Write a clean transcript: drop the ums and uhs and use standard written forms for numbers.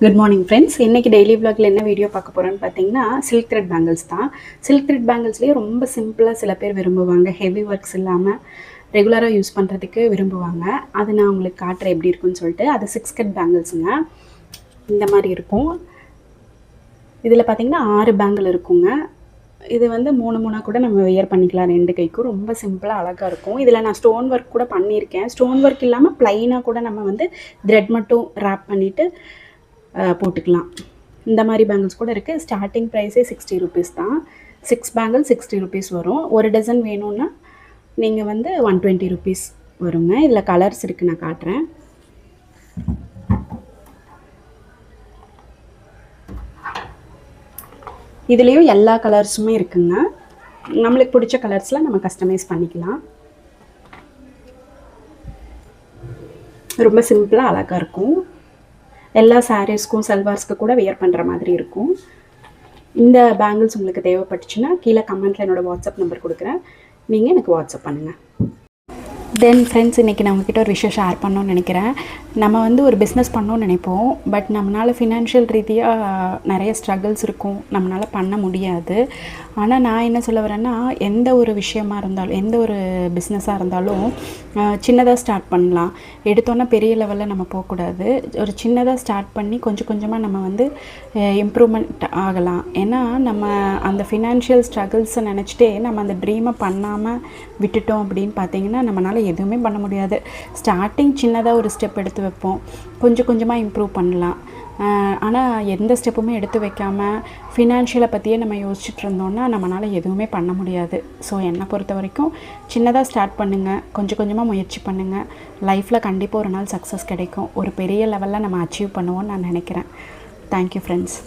Good morning friends. இன்றைக்கி daily விலாகில் என்ன video பார்க்க போகிறோன்னு பார்த்தீங்கன்னா, சில்க் த்ரெட் பேங்கிள்ஸ் தான். சில்க் த்ரெட் பேங்கிள்ஸ்லேயே ரொம்ப சிம்பிளாக சில பேர் விரும்புவாங்க. ஹெவி ஒர்க்ஸ் இல்லாமல் ரெகுலராக யூஸ் பண்ணுறதுக்கு விரும்புவாங்க. அது நான் உங்களுக்கு காட்டுறேன் எப்படி இருக்குன்னு சொல்லிட்டு. அது 6 கட் பேங்கிள்ஸுங்க. இந்த மாதிரி இருக்கும். இதில் பார்த்தீங்கன்னா 6 பேங்கிள் இருக்குங்க. இது வந்து 3 கூட நம்ம வியர் பண்ணிக்கலாம் 2 கைக்கும். ரொம்ப சிம்பிளாக அழகாக இருக்கும். இதில் நான் ஸ்டோன் ஒர்க் கூட பண்ணியிருக்கேன். ஸ்டோன் ஒர்க் இல்லாமல் ப்ளைனாக கூட நம்ம வந்து த்ரெட் மட்டும் ரேப் பண்ணிவிட்டு போட்டுக்கலாம். இந்த மாதிரி பேங்கிள்ஸ் கூட இருக்குது. ஸ்டார்டிங் ப்ரைஸே 60 ருபீஸ் தான். 6 பேங்கிள் 60 ருபீஸ் வரும். ஒரு டசன் வேணும்னா நீங்கள் வந்து 120 ருபீஸ் வருங்க. இதில் கலர்ஸ் இருக்குது, நான் காட்டுறேன். இதுலேயும் எல்லா கலர்ஸுமே இருக்குங்க. நம்மளுக்கு பிடிச்ச கலர்ஸில் நம்ம கஸ்டமைஸ் பண்ணிக்கலாம். ரொம்ப சிம்பிளாக அழகாக இருக்கும். எல்லா சாரீஸ்க்கும் சல்வார்ஸ்க்கு கூட வியர் பண்ணுற மாதிரி இருக்கும். இந்த பேங்கிள்ஸ் உங்களுக்கு தேவைப்பட்டுச்சுன்னா கீழே கமெண்ட்டில் என்னோடய வாட்ஸ்அப் நம்பர் கொடுக்குறேன். நீங்கள் எனக்கு வாட்ஸ்அப் பண்ணுங்கள். தென் ஃப்ரெண்ட்ஸ், இன்றைக்கி நான் உங்ககிட்ட ஒரு விஷயம் ஷேர் பண்ணணும்னு நினைக்கிறேன். நம்ம வந்து ஒரு பிஸ்னஸ் பண்ணணும்னு நினைப்போம். பட் நம்மளால் ஃபினான்ஷியல் ரீதியாக நிறைய ஸ்ட்ரகிள்ஸ் இருக்கும். நம்மளால் பண்ண முடியாது. ஆனால் நான் என்ன சொல்ல வரேன்னா, எந்த ஒரு விஷயமா இருந்தாலும், எந்த ஒரு பிஸ்னஸாக இருந்தாலும் சின்னதாக ஸ்டார்ட் பண்ணலாம். எடுத்தோன்னா பெரிய லெவலில் நம்ம போகக்கூடாது. ஒரு சின்னதாக ஸ்டார்ட் பண்ணி கொஞ்சம் கொஞ்சமாக நம்ம வந்து இம்ப்ரூவ்மெண்ட் ஆகலாம். ஏன்னா நம்ம அந்த ஃபினான்ஷியல் ஸ்ட்ரகிள்ஸை நினச்சிட்டே நம்ம அந்த ட்ரீமை பண்ணாமல் விட்டுட்டோம் அப்படின்னு பார்த்தீங்கன்னா நம்மளால் எதுவுமே பண்ண முடியாது. ஸ்டார்டிங் சின்னதாக ஒரு ஸ்டெப் எடுத்து வைப்போம். கொஞ்சம் கொஞ்சமாக இம்ப்ரூவ் பண்ணலாம். ஆனால் எந்த ஸ்டெப்புமே எடுத்து வைக்காமல் ஃபினான்ஷியலை பற்றியே நம்ம யோசிச்சுட்டு இருந்தோம்னா நம்மளால் எதுவுமே பண்ண முடியாது. ஸோ என்னை பொறுத்த வரைக்கும் சின்னதாக ஸ்டார்ட் பண்ணுங்கள். கொஞ்சம் கொஞ்சமாக முயற்சி பண்ணுங்கள். லைஃப்பில் கண்டிப்பாக ஒரு நாள் சக்ஸஸ் கிடைக்கும். ஒரு பெரிய லெவலில் நம்ம அச்சீவ் பண்ணுவோம்னு நான் நினைக்கிறேன். Thank you friends.